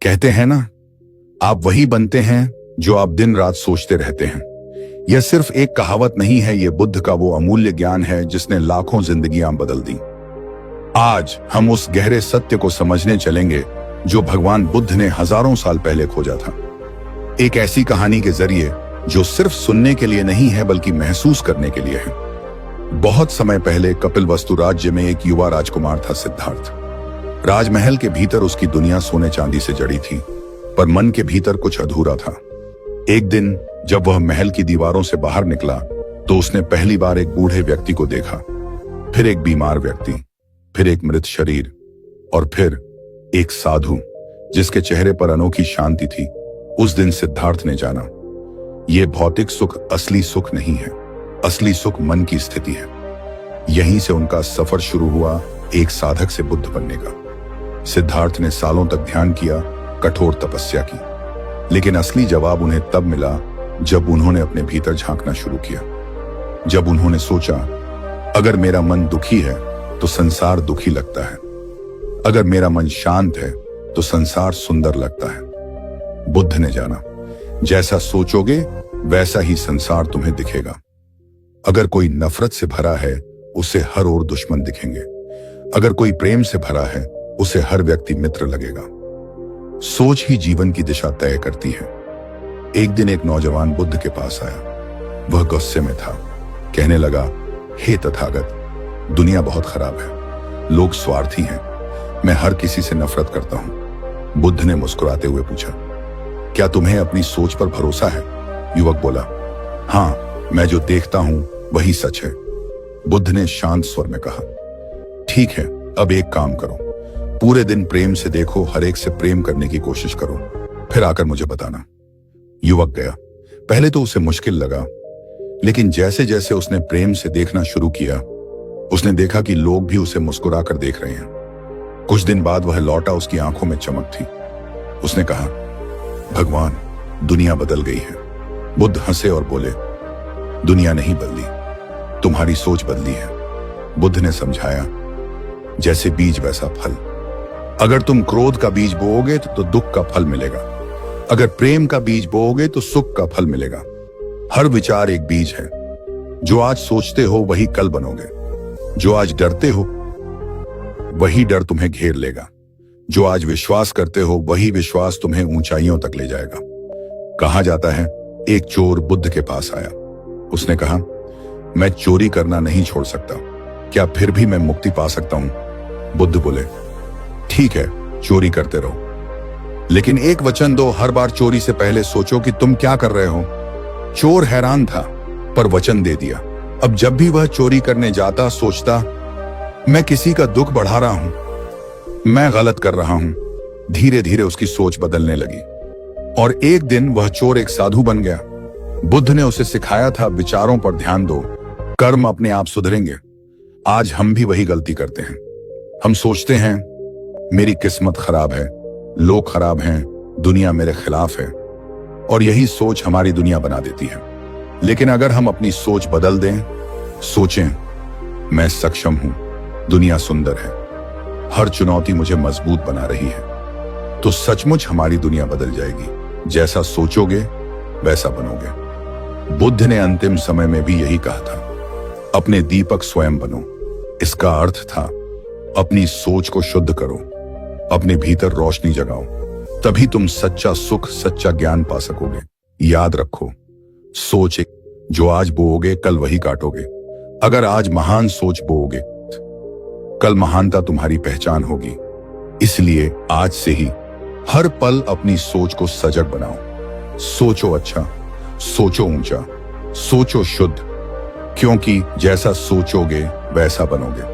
कहते हैं ना, आप वही बनते हैं जो आप दिन रात सोचते रहते हैं। यह सिर्फ एक कहावत नहीं है, यह बुद्ध का वो अमूल्य ज्ञान है जिसने लाखों जिंदगियां बदल दी। आज हम उस गहरे सत्य को समझने चलेंगे जो भगवान बुद्ध ने हजारों साल पहले खोजा था। एक ऐसी कहानी के जरिए जो सिर्फ सुनने के लिए नहीं है बल्कि महसूस करने के लिए है। बहुत समय पहले कपिलवस्तु राज्य में एक युवा राजकुमार था, सिद्धार्थ। राजमहल के भीतर उसकी दुनिया सोने चांदी से जड़ी थी, पर मन के भीतर कुछ अधूरा था। एक दिन जब वह महल की दीवारों से बाहर निकला तो उसने पहली बार एक बूढ़े व्यक्ति को देखा, फिर एक बीमार व्यक्ति, फिर एक मृत शरीर और फिर एक साधु जिसके चेहरे पर अनोखी शांति थी। उस दिन सिद्धार्थ ने जाना, यह भौतिक सुख असली सुख नहीं है, असली सुख मन की स्थिति है। यहीं से उनका सफर शुरू हुआ, एक साधक से बुद्ध बनने का। सिद्धार्थ ने सालों तक ध्यान किया, कठोर तपस्या की, लेकिन असली जवाब उन्हें तब मिला जब उन्होंने अपने भीतर झांकना शुरू किया। जब उन्होंने सोचा, अगर मेरा मन दुखी है तो संसार दुखी लगता है, अगर मेरा मन शांत है तो संसार सुंदर लगता है। बुद्ध ने जाना, जैसा सोचोगे वैसा ही संसार तुम्हें दिखेगा। अगर कोई नफरत से भरा है उसे हर ओर दुश्मन दिखेंगे, अगर कोई प्रेम से भरा है उसे हर व्यक्ति मित्र लगेगा। सोच ही जीवन की दिशा तय करती है। एक दिन एक नौजवान बुद्ध के पास आया। वह गुस्से में था, कहने लगा, हे तथागत, दुनिया बहुत खराब है, लोग स्वार्थी हैं, मैं हर किसी से नफरत करता हूं। बुद्ध ने मुस्कुराते हुए पूछा, क्या तुम्हें अपनी सोच पर भरोसा है? युवक बोला, हाँ, मैं जो देखता हूं वही सच है। बुद्ध ने शांत स्वर में कहा, ठीक है, अब एक काम करो, पूरे दिन प्रेम से देखो, हर एक से प्रेम करने की कोशिश करो, फिर आकर मुझे बताना। युवक गया। पहले तो उसे मुश्किल लगा, लेकिन जैसे जैसे उसने प्रेम से देखना शुरू किया, उसने देखा कि लोग भी उसे मुस्कुराकर देख रहे हैं। कुछ दिन बाद वह लौटा, उसकी आंखों में चमक थी। उसने कहा, भगवान, दुनिया बदल गई है। बुद्ध हंसे और बोले, दुनिया नहीं बदली, तुम्हारी सोच बदली है। बुद्ध ने समझाया, जैसे बीज वैसा फल। अगर तुम क्रोध का बीज बोओगे तो दुख का फल मिलेगा, अगर प्रेम का बीज बोओगे तो सुख का फल मिलेगा। हर विचार एक बीज है, जो आज सोचते हो वही कल बनोगे। जो आज डरते हो वही डर तुम्हें घेर लेगा, जो आज विश्वास करते हो वही विश्वास तुम्हें ऊंचाइयों तक ले जाएगा। कहा जाता है, एक चोर बुद्ध के पास आया। उसने कहा, मैं चोरी करना नहीं छोड़ सकता, क्या फिर भी मैं मुक्ति पा सकता हूं? बुद्ध बोले, ठीक है, चोरी करते रहो, लेकिन एक वचन दो, हर बार चोरी से पहले सोचो कि तुम क्या कर रहे हो। चोर हैरान था, पर वचन दे दिया। अब जब भी वह चोरी करने जाता, सोचता, मैं किसी का दुख बढ़ा रहा हूं, मैं गलत कर रहा हूं। धीरे धीरे उसकी सोच बदलने लगी और एक दिन वह चोर एक साधु बन गया। बुद्ध ने उसे सिखाया था, विचारों पर ध्यान दो, कर्म अपने आप सुधरेंगे। आज हम भी वही गलती करते हैं। हम सोचते हैं, मेरी किस्मत खराब है, लोग खराब हैं, दुनिया मेरे खिलाफ है, और यही सोच हमारी दुनिया बना देती है। लेकिन अगर हम अपनी सोच बदल दें, सोचें, मैं सक्षम हूं, दुनिया सुंदर है, हर चुनौती मुझे मजबूत बना रही है, तो सचमुच हमारी दुनिया बदल जाएगी। जैसा सोचोगे वैसा बनोगे। बुद्ध ने अंतिम समय में भी यही कहा था, अपने दीपक स्वयं बनो। इसका अर्थ था, अपनी सोच को शुद्ध करो, अपने भीतर रोशनी जगाओ, तभी तुम सच्चा सुख, सच्चा ज्ञान पा सकोगे। याद रखो, सोच जो आज बोओगे कल वही काटोगे। अगर आज महान सोच बोओगे, कल महानता तुम्हारी पहचान होगी। इसलिए आज से ही हर पल अपनी सोच को सजग बनाओ। सोचो अच्छा, सोचो ऊंचा, सोचो शुद्ध, क्योंकि जैसा सोचोगे वैसा बनोगे।